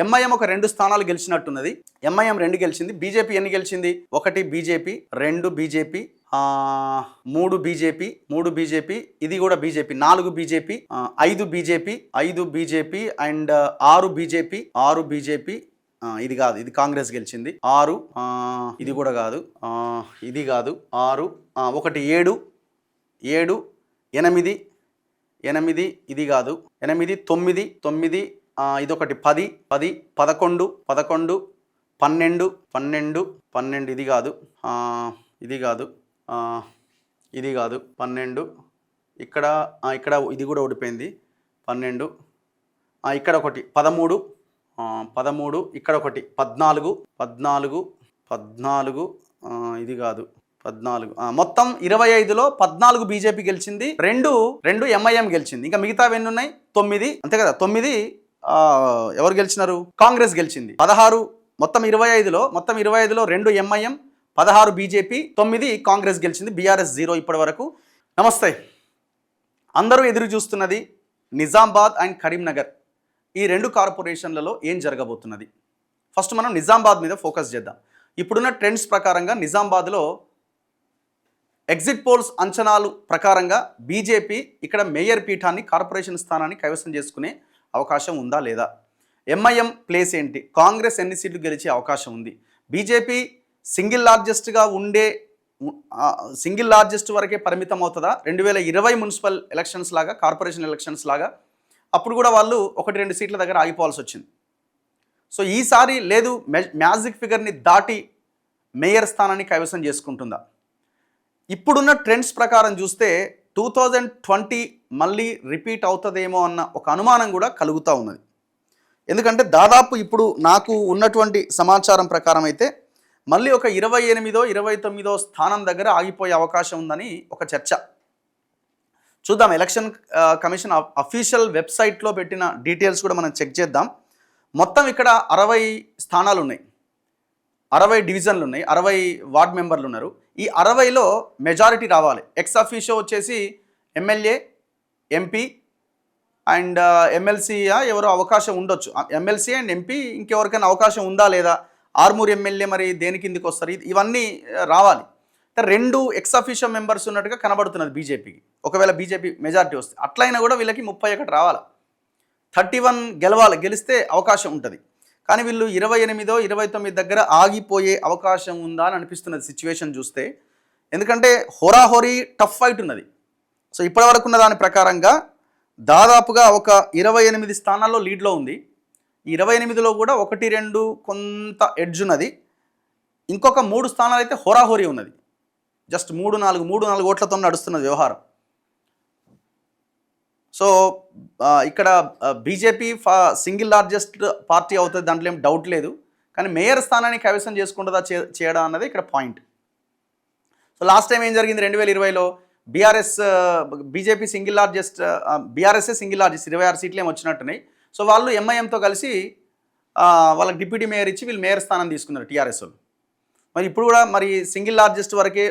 MIM ఒక 2 స్థానాలు గెలిచినట్టున్నది. MIM 2 గెలిచింది. బీజేపీ ఎన్ని గెలిచింది? 1 బీజేపీ, 2 బీజేపీ, 3 బీజేపీ, 3 బీజేపీ, ఇది కూడా BJP, 4 BJP, 5 BJP, 5 BJP and 6 BJP, 6 BJP. ఇది కాదు, ఇది కాంగ్రెస్ గెలిచింది. 6, ఇది కూడా కాదు, ఇది కాదు, 6, 1 7, 7, 8, 8, ఇది కాదు, 8, 9, 9, ఇదొకటి 10, 10, 11, 11, 12, 12, 12, ఇది కాదు, ఇది కాదు, ఇది కాదు, 12, ఇక్కడ ఇక్కడ ఇది కూడా ఓడిపోయింది, 12, ఇక్కడ ఒకటి 13, 13, ఇక్కడ ఒకటి 14, 14, 14, ఇది కాదు, 14, మొత్తం 25లో 14 బీజేపీ గెలిచింది, 2 ఎంఐఎం గెలిచింది. ఇంకా మిగతావి ఎన్ని ఉన్నాయి? 9, అంతే కదా, 9 ఎవరు గెలిచినారు? కాంగ్రెస్ గెలిచింది. 16, మొత్తం 25లో 2 ఎంఐఎం, 16 బీజేపీ, 9 కాంగ్రెస్ గెలిచింది. బీఆర్ఎస్ 0 ఇప్పటి వరకు. నమస్తే. అందరూ ఎదురు చూస్తున్నది నిజామాబాద్ అండ్ కరీంనగర్, ఈ 2 కార్పొరేషన్లలో ఏం జరగబోతున్నది. ఫస్ట్ మనం నిజామాబాద్ మీద ఫోకస్ చేద్దాం. ఇప్పుడున్న ట్రెండ్స్ ప్రకారంగా నిజామాబాద్లో ఎగ్జిట్ పోల్స్ అంచనాలు ప్రకారంగా బీజేపీ ఇక్కడ మేయర్ పీఠాన్ని, కార్పొరేషన్ స్థానాన్ని కైవసం చేసుకునే అవకాశం ఉందా లేదా? ఎంఐఎం ప్లేస్ ఏంటి? కాంగ్రెస్ ఎన్ని సీట్లు గెలిచే అవకాశం ఉంది? బీజేపీ సింగిల్ లార్జెస్ట్ వరకే పరిమితం అవుతుందా? 2020 మున్సిపల్ ఎలక్షన్స్ లాగా, కార్పొరేషన్ ఎలక్షన్స్ లాగా అప్పుడు కూడా వాళ్ళు 1-2 సీట్ల దగ్గర ఆగిపోవాల్సి వచ్చింది. సో ఈసారి లేదు, మ్యాజిక్ ఫిగర్ని దాటి మేయర్ స్థానాన్ని కైవసం చేసుకుంటుందా? ఇప్పుడున్న ట్రెండ్స్ ప్రకారం చూస్తే 2020 మళ్ళీ రిపీట్ అవుతుందేమో అన్న ఒక అనుమానం కూడా కలుగుతూ ఉన్నది. ఎందుకంటే దాదాపు ఇప్పుడు నాకు ఉన్నటువంటి సమాచారం ప్రకారం అయితే మళ్ళీ ఒక 28, 29 స్థానం దగ్గర ఆగిపోయే అవకాశం ఉందని ఒక చర్చ. చూద్దాం, ఎలక్షన్ కమిషన్ అఫీషియల్ వెబ్సైట్లో పెట్టిన డీటెయిల్స్ కూడా మనం చెక్ చేద్దాం. మొత్తం ఇక్కడ 60 స్థానాలు ఉన్నాయి, 60 డివిజన్లు ఉన్నాయి, 60 వార్డ్ మెంబర్లు ఉన్నారు. ఈ 60లో మెజారిటీ రావాలి. ఎక్స్ అఫీషియో వచ్చేసి ఎమ్మెల్యే, ఎంపీ అండ్ ఎమ్మెల్సీ ఎవరో అవకాశం ఉండొచ్చు. ఎమ్మెల్సీ అండ్ ఎంపీ ఇంకెవరికైనా అవకాశం ఉందా లేదా? ఆర్మూర్ ఎమ్మెల్యే మరి దేని కిందికి వస్తారు? ఇవన్నీ రావాలి. 2 ఎక్స్ అఫీషియో మెంబర్స్ ఉన్నట్టుగా కనబడుతున్నది బీజేపీకి. ఒకవేళ బీజేపీ మెజారిటీ వస్తే అట్లయినా కూడా వీళ్ళకి 31 రావాలి, 31 గెలవాలి, గెలిస్తే అవకాశం ఉంటుంది. కానీ వీళ్ళు 28, 29 దగ్గర ఆగిపోయే అవకాశం ఉందా అని అనిపిస్తున్నది సిచ్యువేషన్ చూస్తే. ఎందుకంటే హోరాహోరీ టఫ్ ఫైట్ ఉన్నది. సో ఇప్పటివరకు ఉన్న దాని ప్రకారంగా దాదాపుగా ఒక 28 స్థానాల్లో లీడ్లో ఉంది. ఈ 28లో కూడా 1-2 కొంత ఎడ్జ్ ఉన్నది. ఇంకొక 3 స్థానాలు అయితే హోరాహోరీ ఉన్నది. జస్ట్ 3-4 ఓట్లతో నడుస్తున్నది వ్యవహారం. సో ఇక్కడ బీజేపీ సింగిల్ లార్జెస్ట్ పార్టీ అవుతుంది, దాంట్లో ఏం డౌట్ లేదు. కానీ మేయర్ స్థానాన్ని కైవసం చేసుకుంటుందా చేయడం అన్నది ఇక్కడ పాయింట్. సో లాస్ట్ టైం ఏం జరిగింది? 2020లో బీజేపీ సింగిల్ లార్జెస్ట్, బీఆర్ఎస్ఏ సింగిల్ లార్జెస్ట్ 26 సీట్లు ఏమి వచ్చినట్టున్నాయి. సో వాళ్ళు ఎంఐఎంతో కలిసి వాళ్ళకి డిప్యూటీ మేయర్ ఇచ్చి వీళ్ళు మేయర్ స్థానం తీసుకున్నారు టీఆర్ఎస్ వాళ్ళు. మరి ఇప్పుడు కూడా మరి సింగిల్ లార్జెస్ట్ వరకే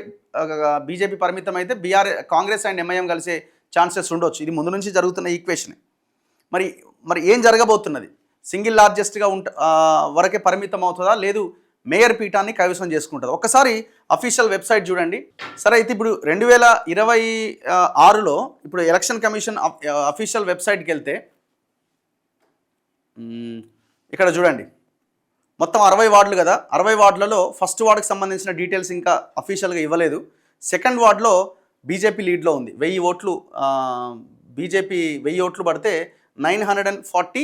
బీజేపీ పరిమితం అయితే కాంగ్రెస్ అండ్ ఎంఐఎం కలిసే ఛాన్సెస్ ఉండొచ్చు. ఇది ముందు నుంచి జరుగుతున్న ఈక్వేషన్. మరి ఏం జరగబోతున్నది? సింగిల్ లార్జెస్ట్గా వరకే పరిమితం అవుతుందా, లేదు మేయర్ పీఠాన్ని కైవసం చేసుకుంటుందా? ఒక్కసారి అఫీషియల్ వెబ్సైట్ చూడండి. సరే, అయితే ఇప్పుడు 2026లో ఇప్పుడు ఎలక్షన్ కమిషన్ అఫీషియల్ వెబ్సైట్కి వెళ్తే ఇక్కడ చూడండి, మొత్తం 60 వార్డులు కదా. 60 వార్డులలో ఫస్ట్ వార్డుకి సంబంధించిన డీటెయిల్స్ ఇంకా అఫీషియల్గా ఇవ్వలేదు. సెకండ్ వార్డులో బీజేపీ లీడ్లో ఉంది. 1000 ఓట్లు బీజేపీ 1000 ఓట్లు పడితే 940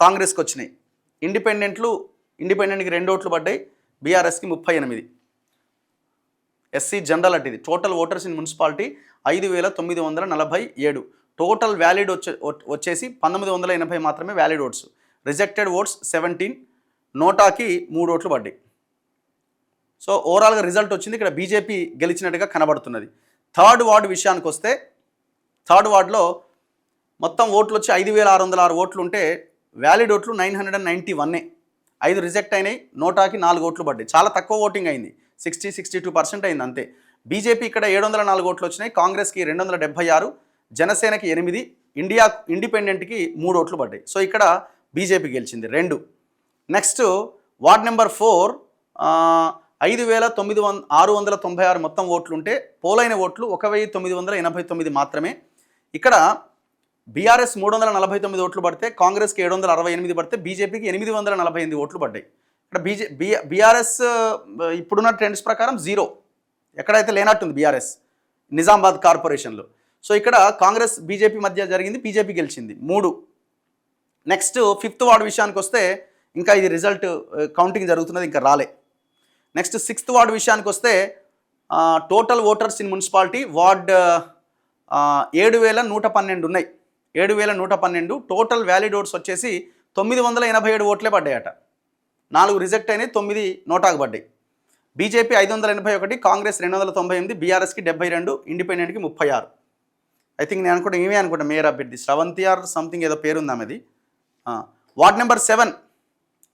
కాంగ్రెస్కి వచ్చినాయి. ఇండిపెండెంట్కి 2 ఓట్లు పడ్డాయి, బీఆర్ఎస్కి 38. ఎస్సీ జనరల్ అట్ ఇది. Total voters in municipality 5947. Total valid వచ్చేసి 1980 మాత్రమే వ్యాలిడ్ ఓట్స్. రిజెక్టెడ్ ఓట్స్ 17, నోటాకి 3 ఓట్లు పడ్డాయి. సో ఓవరాల్గా రిజల్ట్ వచ్చింది. ఇక్కడ బీజేపీ గెలిచినట్టుగా కనబడుతున్నది. థర్డ్ వార్డు విషయానికి వస్తే, థర్డ్ వార్డులో మొత్తం ఓట్లు వచ్చి 5606 ఓట్లు ఉంటే వ్యాలిడ్ ఓట్లు 991. 5 రిజెక్ట్ అయినాయి, నోటాకి 4 ఓట్లు పడ్డాయి. చాలా తక్కువ ఓటింగ్ అయింది, 60-62% అయింది అంతే. బీజేపీ ఇక్కడ 704 ఓట్లు వచ్చినాయి, కాంగ్రెస్కి 276, జనసేనకి 8, ఇండిపెండెంట్కి 3 ఓట్లు పడ్డాయి. సో ఇక్కడ బీజేపీ గెలిచింది 2. నెక్స్ట్ వార్డ్ నెంబర్ 4 5,696 మొత్తం ఓట్లు ఉంటే పోలైన ఓట్లు 1,989 మాత్రమే. ఇక్కడ బీఆర్ఎస్ 349 ఓట్లు పడితే కాంగ్రెస్కి 768 పడితే బీజేపీకి 848 ఓట్లు పడ్డాయి. ఇక్కడ బీఆర్ఎస్ ఇప్పుడున్న ట్రెండ్స్ ప్రకారం 0, ఎక్కడైతే లేనట్టుంది బీఆర్ఎస్ నిజామాబాద్ కార్పొరేషన్లో. సో ఇక్కడ కాంగ్రెస్ బీజేపీ మధ్య జరిగింది, బీజేపీ గెలిచింది 3. నెక్స్ట్ 5th వార్డు విషయానికి వస్తే ఇంకా ఇది రిజల్ట్ కౌంటింగ్ జరుగుతున్నది, ఇంకా రాలే. నెక్స్ట్ 6th వార్డు విషయానికి వస్తే total voters in municipality ward 7,112 ఉన్నాయి. 7,112 టోటల్ వ్యాలిడ్ ఓట్స్ వచ్చేసి 987 ఓట్లే పడ్డాయట. 4 రిజెక్ట్ అయినాయి, 9 నోటాకు పడ్డాయి. బీజేపీ 581, కాంగ్రెస్ 298, బీఆర్ఎస్కి 72, ఇండిపెండెంట్కి 36. ఐ థింక్ నేను అనుకుంటా మేయర్ అభ్యర్థి శ్రవంతి ఆర్ సంథింగ్ ఏదో పేరుంది ఆమెది. వార్డ్ నెంబర్ 7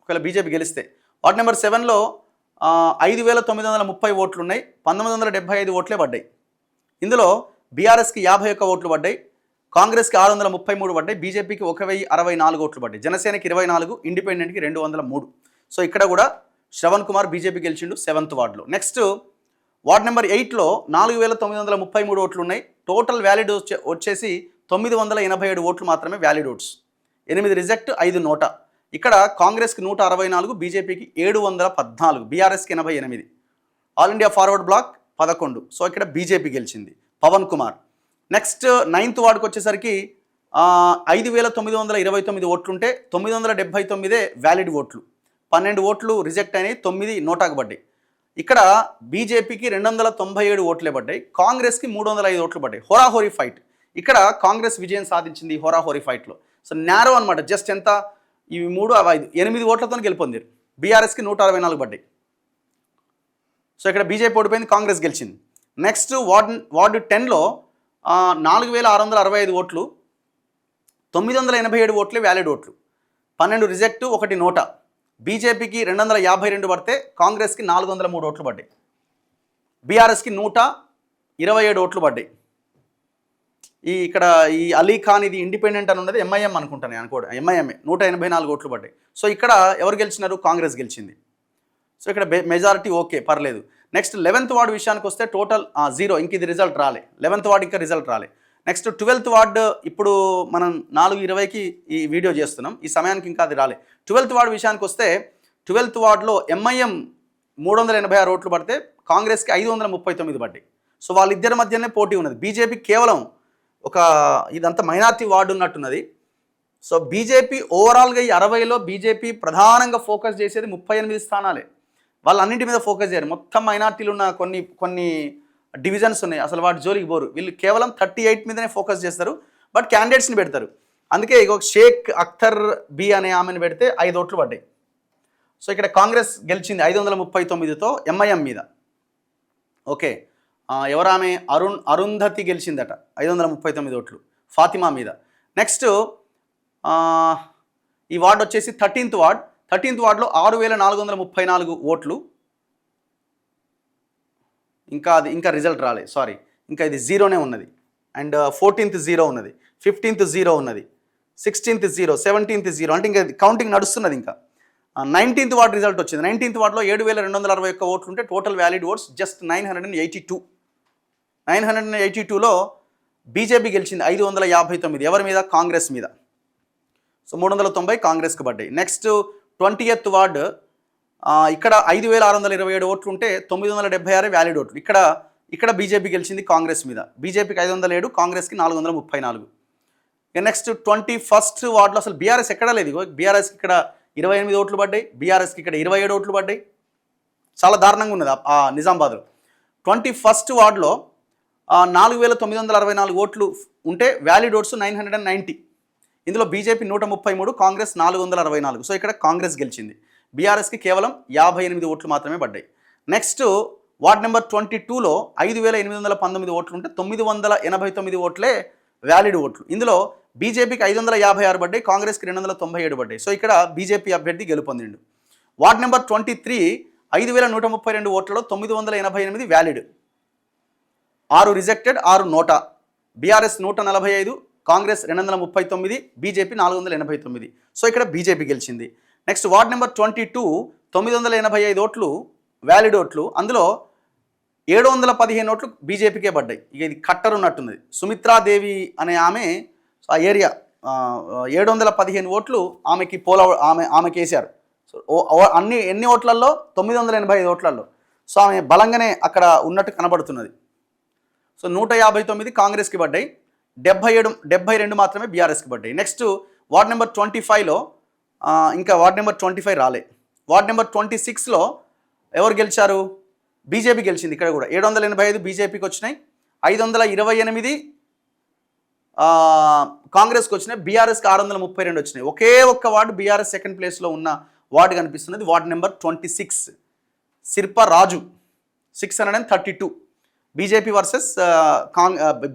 ఒకవేళ బీజేపీ గెలిస్తే వార్డ్ నెంబర్ 7లో 5,930 ఓట్లు ఉన్నాయి, 1975 ఓట్లే పడ్డాయి. ఇందులో బీఆర్ఎస్కి 51 ఓట్లు పడ్డాయి, కాంగ్రెస్కి 633 పడ్డాయి, బీజేపీకి 1,064 ఓట్లు పడ్డాయి, జనసేనకి 24, ఇండిపెండెంట్కి 203. సో ఇక్కడ కూడా శ్రవణ్ కుమార్ బీజేపీ గెలిచిండు 7th వార్డులో. నెక్స్ట్ వార్డ్ నెంబర్ 8లో 4,933 ఓట్లు ఉన్నాయి, టోటల్ వ్యాలిడ్ వచ్చేసి 987 ఓట్లు మాత్రమే వ్యాలిడ్ ఓట్స్, 8 రిజెక్ట్, 5 నోటా. ఇక్కడ కాంగ్రెస్కి 164, బీజేపీకి 714, బీఆర్ఎస్కి 88, all India Forward Bloc 11. So ఇక్కడ బీజేపీ గెలిచింది పవన్ కుమార్. నెక్స్ట్ 9th వార్డుకి వచ్చేసరికి 5,929 ఓట్లుంటే 979 వ్యాలిడ్ ఓట్లు, 12 ఓట్లు రిజెక్ట్ అయినాయి, 9 నోటాకు పడ్డాయి. ఇక్కడ బీజేపీకి 297 ఓట్లే పడ్డాయి, కాంగ్రెస్కి 305 ఓట్లు పడ్డాయి. హోరాహోరీ ఫైట్. ఇక్కడ కాంగ్రెస్ విజయం సాధించింది ఈ హోరాహోరీ ఫైట్లో. సో నేరో అనమాట, జస్ట్ ఎంత ఇవి 3 అవి 5 8 ఓట్లతో గెలుపొందారు. బీఆర్ఎస్కి 164 పడ్డాయి. సో ఇక్కడ బీజేపీ ఓడిపోయింది, కాంగ్రెస్ గెలిచింది. నెక్స్ట్ వార్డు 10లో 4,665 ఓట్లు, 987 ఓట్లే వ్యాలిడ్ ఓట్లు, 12 రిజెక్ట్, 1 నోటా. బీజేపీకి 252 పడితే కాంగ్రెస్కి 403 ఓట్లు పడ్డాయి, బీఆర్ఎస్కి 127 ఓట్లు పడ్డాయి. ఇక్కడ ఈ అలీ ఖాన్ ఇది ఇండిపెండెంట్ అని ఉన్నది ఎంఐఎం అనుకుంటాను, ఎంఐఎంఏ 184 ఓట్లు పడ్డాయి. సో ఇక్కడ ఎవరు గెలిచినారు? కాంగ్రెస్ గెలిచింది. సో ఇక్కడ మెజారిటీ ఓకే, పర్లేదు. నెక్స్ట్ 11th వార్డు విషయానికి వస్తే టోటల్ 0, ఇంక ఇది రిజల్ట్ రాలే. 11th వార్డు ఇంకా రిజల్ట్ రాలే. నెక్స్ట్ 12th వార్డు ఇప్పుడు మనం 4:20కి ఈ వీడియో చేస్తున్నాం, ఈ సమయానికి ఇంకా అది రాలే. 12th వార్డు విషయానికి వస్తే 12th వార్డులో ఎంఐఎం 386 ఓట్లు పడితే కాంగ్రెస్కి 539 పడ్డాయి. సో వాళ్ళిద్దరి మధ్యనే పోటీ ఉన్నది. బీజేపీ కేవలం ఒక ఇదంతా మైనార్టీ వార్డు ఉన్నట్టున్నది. సో బీజేపీ ఓవరాల్గా ఈ 60లో బీజేపీ ప్రధానంగా ఫోకస్ చేసేది 38 స్థానాలే. వాళ్ళు అన్నింటి మీద ఫోకస్ చేయరు. మొత్తం మైనార్టీలు ఉన్న కొన్ని డివిజన్స్ ఉన్నాయి, అసలు వాటి జోలికి పోరు. వీళ్ళు కేవలం 38 మీదనే ఫోకస్ చేస్తారు, బట్ క్యాండిడేట్స్ని పెడతారు. అందుకే ఇక షేక్ అఖ్తర్ బి అనే ఆమెను పెడితే 5 ఓట్లు పడ్డాయి. సో ఇక్కడ కాంగ్రెస్ గెలిచింది 539తో ఎంఐఎం మీద. ఓకే, ఎవరామె అరుంధతి గెలిచిందట 539 ఓట్లు ఫాతిమా మీద. నెక్స్ట్ ఈ వార్డు వచ్చేసి 13th వార్డ్. 13th వార్డులో 6,434 ఓట్లు, ఇంకా రిజల్ట్ రాలే, సారీ, ఇంకా ఇది 0నే ఉన్నది. అండ్ 14th 0 ఉన్నది, 15th 0 ఉన్నది, 16th 0, 17th 0, అంటే ఇంకా కౌంటింగ్ నడుస్తున్నది. ఇంకా 19th వార్డు రిజల్ట్ వచ్చింది. 19th వార్డులో 7,261 ఓట్లు ఉంటే టోటల్ వ్యాలిడ్ ఓట్స్ జస్ట్ 982. 982లో బీజేపీ గెలిచింది 559. ఎవరి మీద? కాంగ్రెస్ మీద. సో 390 కాంగ్రెస్కి పడ్డాయి. నెక్స్ట్ 20th వార్డు ఇక్కడ 5,627 ఓట్లు ఉంటే 976 వ్యాలిడ్ ఓట్లు. ఇక్కడ బీజేపీ గెలిచింది కాంగ్రెస్ మీద. బీజేపీకి 507, కాంగ్రెస్కి 434. నెక్స్ట్ 21st వార్డులో అసలు బీఆర్ఎస్ ఎక్కడా లేదు. బీఆర్ఎస్కి ఇక్కడ 28 ఓట్లు పడ్డాయి, బీఆర్ఎస్కి ఇక్కడ 27 ఓట్లు పడ్డాయి. చాలా దారుణంగా ఉన్నది ఆ నిజామాబాద్లో. 21st వార్డులో 4,964 ఓట్లు ఉంటే వ్యాలిడ్ ఓట్స్ 990. ఇందులో బీజేపీ 133, కాంగ్రెస్ 464. సో ఇక్కడ కాంగ్రెస్ గెలిచింది. బీఆర్ఎస్కి కేవలం 58 ఓట్లు మాత్రమే పడ్డాయి. నెక్స్ట్ వార్డ్ నెంబర్ 22లో 5,819 ఓట్లు ఉంటే 989 ఓట్లే వ్యాలిడ్ ఓట్లు. ఇందులో బీజేపీకి 556 పడ్డాయి, కాంగ్రెస్కి 297 పడ్డాయి. సో ఇక్కడ బీజేపీ అభ్యర్థి గెలుపొందిండు. వార్డ్ నెంబర్ 23 5,132 ఓట్లలో 988 valid, 6 rejected, 6 NOTA. BRS 145, Congress 239, BJP 489. So ఇక్కడ బీజేపీ గెలిచింది. నెక్స్ట్ వార్డ్ నెంబర్ 22 985 ఓట్లు వ్యాలిడ్ ఓట్లు, అందులో 715 ఓట్లు బీజేపీకే పడ్డాయి. ఇక ఇది కట్టర్ ఉన్నట్టున్నది. సుమిత్రాదేవి అనే ఆమె ఆ ఏరియా 715 ఓట్లు ఆమెకి ఆమెకి వేశారు. సో ఎన్ని ఓట్లలో 985 ఓట్లలో. సో ఆమె బలంగానే అక్కడ ఉన్నట్టు కనబడుతున్నది. సో 159 కాంగ్రెస్కి పడ్డాయి, 72 మాత్రమే బీఆర్ఎస్కి పడ్డాయి. నెక్స్ట్ వార్డ్ నెంబర్ 25లో ఇంకా వార్డ్ నెంబర్ 25 రాలే. వార్డ్ నెంబర్ 26లో ఎవరు గెలిచారు? బీజేపీ గెలిచింది. ఇక్కడ కూడా 785 బీజేపీకి వచ్చినాయి, 528 కాంగ్రెస్కి వచ్చినాయి, బీఆర్ఎస్కి 632 వచ్చినాయి. ఒకే ఒక్క వార్డు బీఆర్ఎస్ సెకండ్ ప్లేస్లో ఉన్న వార్డు కనిపిస్తున్నది. వార్డు నెంబర్ 26 సిర్పా రాజు 632 బీజేపీ వర్సెస్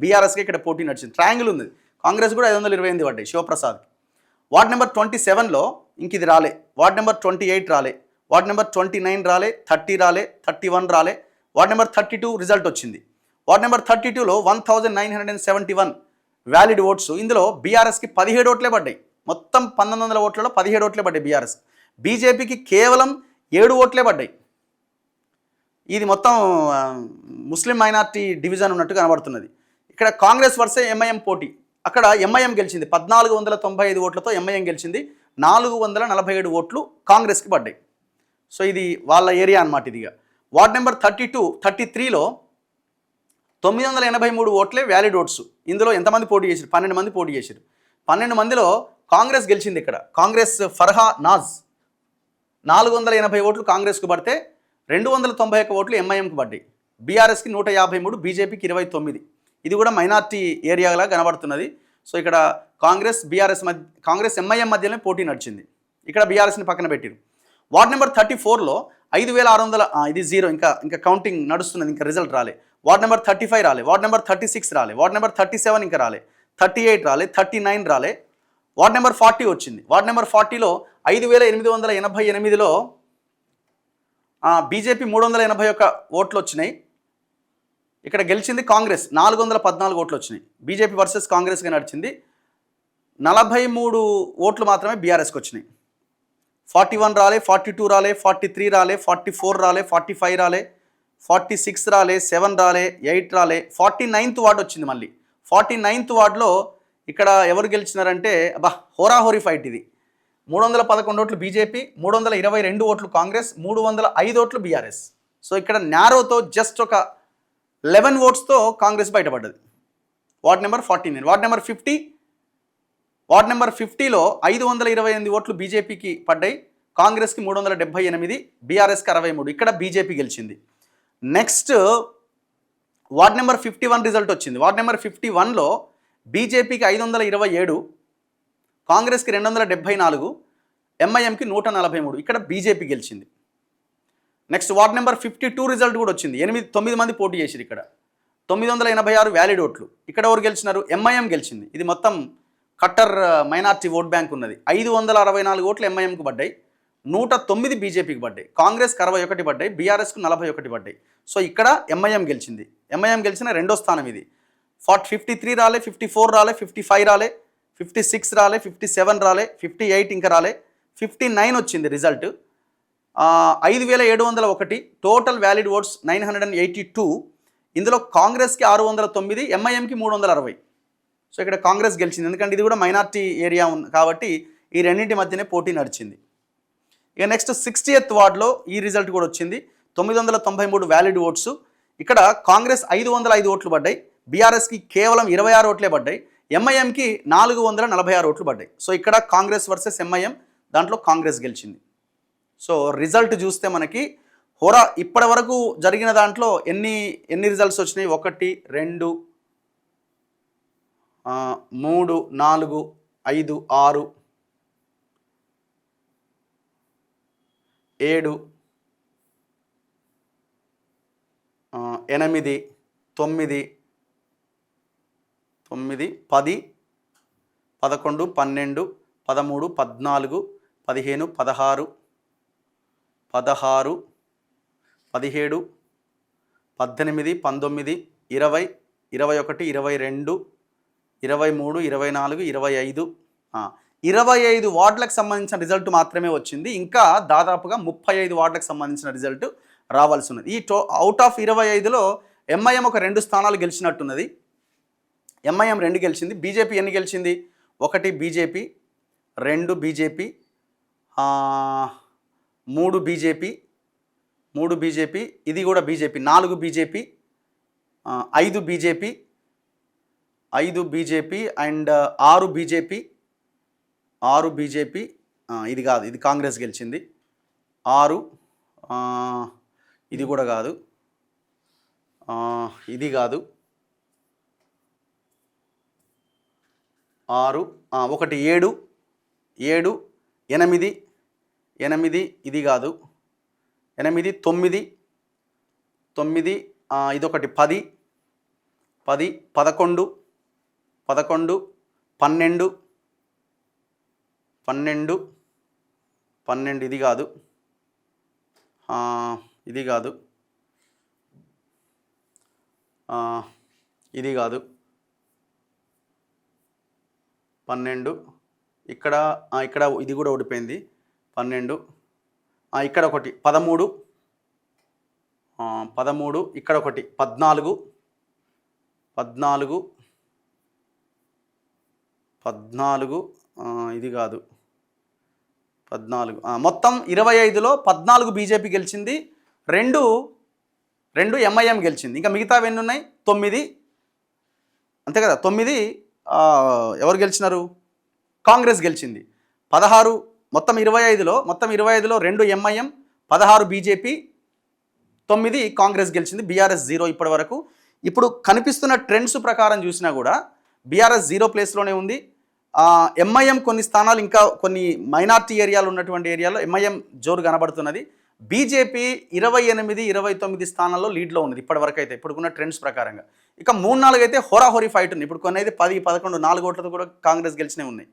బీఆర్ఎస్కి ఇక్కడ పోటీ నడిచింది. ట్రయాంగిల్ ఉంది. కాంగ్రెస్ కూడా 528 పడ్డాయి శివప్రసాద్కి. వార్డ్ నెంబర్ 27లో ఇంక ఇది రాలే. వార్డ్ నెంబర్ 28 రాలే, వార్డ్ నెంబర్ 29 రాలే, 30 రాలే, 31 రాలే. వార్డ్ నెంబర్ 32 రిజల్ట్ వచ్చింది. వార్డ్ నెంబర్ 32లో 1971 వ్యాలిడ్ ఓట్స్, ఇందులో బీఆర్ఎస్కి 17 ఓట్లే పడ్డాయి. మొత్తం 1900 ఓట్లలో 17 ఓట్లే పడ్డాయి బీఆర్ఎస్. బీజేపీకి కేవలం 7 ఓట్లే పడ్డాయి. ఇది మొత్తం ముస్లిం మైనార్టీ డివిజన్ ఉన్నట్టు కనబడుతున్నది. ఇక్కడ కాంగ్రెస్ వర్సెస్ ఎంఐఎం పోటీ. అక్కడ ఎంఐఎం గెలిచింది. 1495 ఓట్లతో ఎంఐఎం గెలిచింది. 447 ఓట్లు కాంగ్రెస్కి పడ్డాయి. సో ఇది వాళ్ళ ఏరియా అన్నమాట. ఇదిగా వార్డ్ నెంబర్ 33లో 983 ఓట్లే వ్యాలిడ్ ఓట్స్. ఇందులో ఎంతమంది పోటీ చేశారు? 12 మంది పోటీ చేశారు. 12 మందిలో కాంగ్రెస్ గెలిచింది. ఇక్కడ కాంగ్రెస్ ఫర్హా నాజ్ 480 ఓట్లు కాంగ్రెస్కు పడితే 291 ఓట్లు ఎంఐఎంకి పడ్డాయి. బీఆర్ఎస్కి 153, బీజేపీకి 29. ఇది కూడా మైనార్టీ ఏరియాలా కనబడుతున్నది. సో ఇక్కడ కాంగ్రెస్ ఎంఐఎం మధ్యలోనే పోటీ నడిచింది. ఇక్కడ బీఆర్ఎస్ని పక్కన పెట్టారు. వార్డ్ నెంబర్ 34లో 5600 ఇది జీరో, ఇంకా కౌంటింగ్ నడుస్తున్నది, ఇంకా రిజల్ట్ రాలే. వార్డ్ నెంబర్ 35 రాలే, వార్డ్ నెంబర్ 36 రాలే, వార్డ్ నెంబర్ 37 ఇంకా రాలే, 38 రాలే, 39 రాలే. వార్డ్ నెంబర్ 40 వచ్చింది. వార్డ్ నెంబర్ 40లో 5888లో బీజేపీ 381 ఓట్లు వచ్చినాయి. ఇక్కడ గెలిచింది కాంగ్రెస్ 414 ఓట్లు వచ్చినాయి. బీజేపీ వర్సెస్ కాంగ్రెస్గా నడిచింది. 43 ఓట్లు మాత్రమే బీఆర్ఎస్కి వచ్చినాయి. 41 రాలే, 42 రాలే, 43 రాలే, 44 రాలే, 45 రాలే, 46 రాలే, 7 రాలే, 8 రాలే. 49th వార్డు వచ్చింది. మళ్ళీ 49th వార్డులో ఇక్కడ ఎవరు గెలిచినారంటే హోరాహోరీ ఫైట్ ఇది. 311 ఓట్లు బీజేపీ, 322 ఓట్లు కాంగ్రెస్, 305 ఓట్లు బీఆర్ఎస్. సో ఇక్కడ న్యారోతో జస్ట్ ఒక 11 ఓట్స్తో కాంగ్రెస్ బయటపడ్డది. Ward number 49. వార్డ్ నెంబర్ 50లో 528 ఓట్లు బీజేపీకి పడ్డాయి, కాంగ్రెస్కి 378, బీఆర్ఎస్కి 63. ఇక్కడ బీజేపీ గెలిచింది. నెక్స్ట్ వార్డ్ నెంబర్ 51 రిజల్ట్ వచ్చింది. వార్డ్ నెంబర్ 51లో బీజేపీకి 527, కాంగ్రెస్కి 274, ఎంఐఎంకి 143. ఇక్కడ బీజేపీ గెలిచింది. నెక్స్ట్ వార్డ్ నెంబర్ 52 రిజల్ట్ కూడా వచ్చింది. 9 మంది పోటీ చేశారు. ఇక్కడ 986 వ్యాలిడ్ ఓట్లు. ఇక్కడ ఎవరు గెలిచినారు? ఎంఐఎం గెలిచింది. ఇది మొత్తం కట్టర్ మైనార్టీ ఓట్ బ్యాంక్ ఉన్నది. 564 ఓట్లు ఎంఐఎంకి పడ్డాయి, 109 బీజేపీకి పడ్డాయి, కాంగ్రెస్కి 61 పడ్డాయి, బీఆర్ఎస్కు 41 పడ్డాయి. సో ఇక్కడ ఎంఐఎం గెలిచింది. ఎంఐఎం గెలిచిన రెండో స్థానం ఇది. 53 రాలే, 54 రాలే, 55 రాలే, 56 రాలే, 57 రాలే, 58 ఇంకా రాలే, 59 వచ్చింది రిజల్ట్. 5701, total valid oats 982. ఇందులో కాంగ్రెస్కి 609, ఎంఐఎంకి 360. సో ఇక్కడ కాంగ్రెస్ గెలిచింది. ఎందుకంటే ఇది కూడా మైనార్టీ ఏరియా కాబట్టి ఈ రెండింటి మధ్యనే పోటీ నడిచింది. ఇక నెక్స్ట్ 60th వార్డులో ఈ రిజల్ట్ కూడా వచ్చింది. 993 వ్యాలిడ్ ఓట్స్. ఇక్కడ కాంగ్రెస్ 505 ఓట్లు పడ్డాయి, బీఆర్ఎస్కి కేవలం 26 ఓట్లే పడ్డాయి, ఎంఐఎంకి 446 ఓట్లు పడ్డాయి. సో ఇక్కడ కాంగ్రెస్ వర్సెస్ ఎంఐఎం, దాంట్లో కాంగ్రెస్ గెలిచింది. సో రిజల్ట్ చూస్తే మనకి ఇప్పటి వరకు జరిగిన దాంట్లో ఎన్ని రిజల్ట్స్ వచ్చినాయి? 1 2 3 4 5 6 7 8 9 9 10 11 12 13 14 15 16 17 18 19 20 21 22 23 24 25 25 వార్డులకు సంబంధించిన రిజల్ట్ మాత్రమే వచ్చింది. ఇంకా దాదాపుగా 35 వార్డులకు సంబంధించిన రిజల్ట్ రావాల్సి ఉన్నది. ఈ అవుట్ ఆఫ్ 25లో ఎంఐఎం ఒక 2 స్థానాలు గెలిచినట్టున్నది. ఎంఐఎం 2 గెలిచింది. బీజేపీ ఎన్ని గెలిచింది? 1 బీజేపీ, 2 బీజేపీ, 3 బీజేపీ, 3 బీజేపీ, ఇది కూడా BJP, 4 BJP, 5 BJP, 5 BJP and 6 BJP, 6 BJP, ఇది కాదు, ఇది కాంగ్రెస్ గెలిచింది. 6, ఇది కూడా కాదు, ఇది కాదు, 6, 1 7, 7, 8, 8, ఇది కాదు, 8, 9, 9, ఇదొకటి 10, 10, 11, 11, 12, 12, 12, ఇది కాదు, ఇది కాదు, ఇది కాదు, 12, ఇక్కడ ఇక్కడ ఇది కూడా ఓడిపోయింది, 12, ఇక్కడ ఒకటి 13, 13, ఇక్కడ ఒకటి 14, 14, 14, ఇది కాదు, 14, మొత్తం 25లో 14 బీజేపీ గెలిచింది, 2 ఎంఐఎం గెలిచింది. ఇంకా మిగతావి ఎన్ని ఉన్నాయి? 9, అంతే కదా, 9 ఎవరు గెలిచినారు? కాంగ్రెస్ గెలిచింది. 16, మొత్తం 25లో 2 ఎంఐఎం, 16 బీజేపీ, 9 కాంగ్రెస్ గెలిచింది. బీఆర్ఎస్ 0 ఇప్పటి వరకు. ఇప్పుడు కనిపిస్తున్న ట్రెండ్స్ ప్రకారం చూసినా కూడా బీఆర్ఎస్ 0 ప్లేస్లోనే ఉంది. ఎంఐఎం కొన్ని స్థానాలు, ఇంకా కొన్ని మైనార్టీ ఏరియాలు ఉన్నటువంటి ఏరియాలో ఎంఐఎం జోరు కనబడుతున్నది. బీజేపీ 28, 29 స్థానాల్లో లీడ్లో ఉన్నది ఇప్పటి వరకు అయితే, ఇప్పుడున్న ట్రెండ్స్ ప్రకారంగా. ఇక 3-4 అయితే హోరాహోరీ ఫైట్ ఉంది. ఇప్పుడు కొన్ని అయితే 10, 11, 4 ఓట్లతో కూడా కాంగ్రెస్ గెలిచినవి ఉన్నాయి.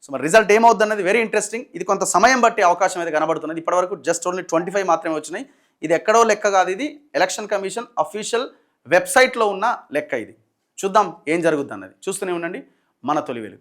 సో మరి రిజల్ట్ ఏమవుద్ది అన్నది వెరీ ఇంట్రెస్టింగ్. ఇది కొంత సమయం బట్టి అవకాశం అయితే కనబడుతున్నది. ఇప్పటివరకు జస్ట్ ఓన్లీ 25 మాత్రమే వచ్చినాయి. ఇది ఎక్కడో లెక్క కాదు, ఇది ఎలక్షన్ కమిషన్ అఫీషియల్ వెబ్సైట్లో ఉన్న లెక్క. ఇది చూద్దాం ఏం జరుగుద్ది అన్నది. చూస్తూనే ఉండండి మన తొలి వెలుగు.